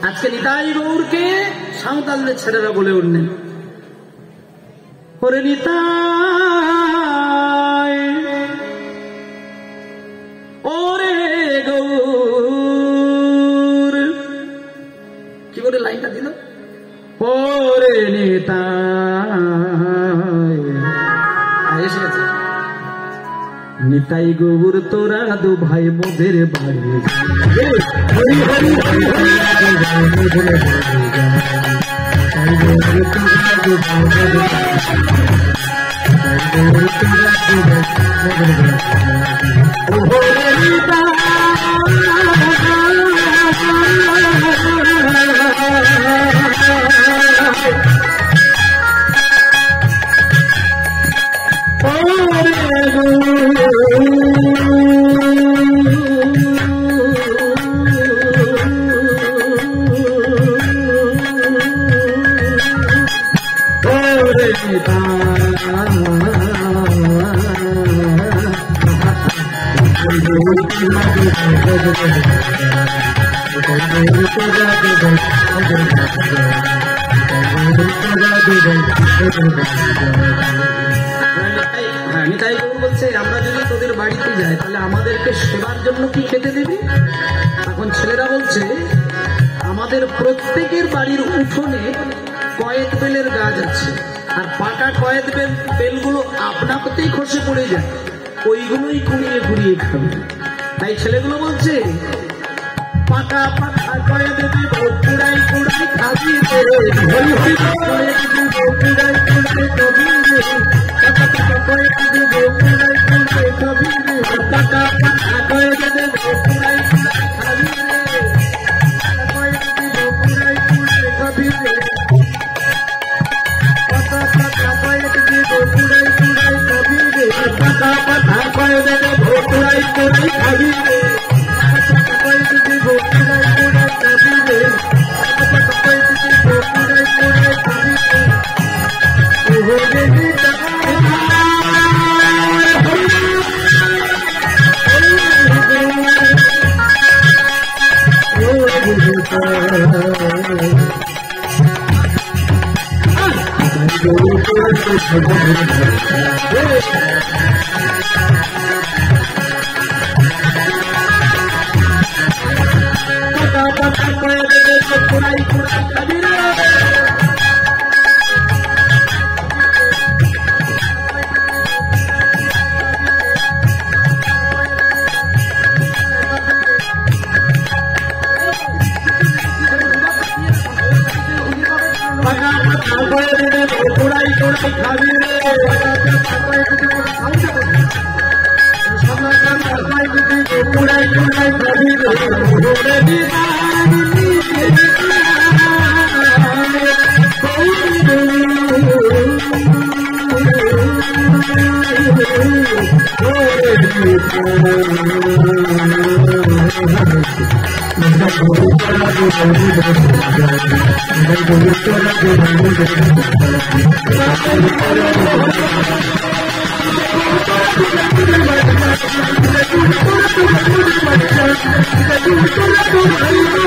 আজকে নিতাই গৌরকে সাঁওতালদের ছেলেরা বলে উঠলেন, ওরে নিতাই, ওরে গৌর, কি করে লাইনটা দিল, ওরে নিতাই, এসে গেছে। নিতাই গৌর তোরা দু ভাই মোদের বাড়ি, নিতাই গৌর বলছে, আমরা যদি তোদের বাড়িতে যাই তাহলে আমাদেরকে সেবার জন্য কি খেতে দিবি? এখন ছেলেরা বলছে, আমাদের প্রত্যেকের বাড়ির উঠোনে কয়েক বেলের গাছ আছে, আর পাকা কয়েক বেলগুলো আপনাতেই খসে পড়ে যায়, ওইগুলোই কুড়িয়ে কুড়িয়ে খাবে। তাই ছেলেগুলো বলছে, পাকা পাকা কয়ে দেবে কুড়াই কুড়াই খাবি রে, কুড়াই কুড়াই দেবে কুড়াই কুড়াই খাবি রে, পাকা পাকা কয়ে দেবে কুড়াই কুড়াই খাবি রে, কয়ে দেবে কুড়াই কুড়াই খাবি রে, পাকা পাকা কয়ে দেবে কুড়াই কুড়াই খাবি রে, পাকা পাকা কয়ে দেবে কুড়াই কুড়াই খাবি রে, Thank you.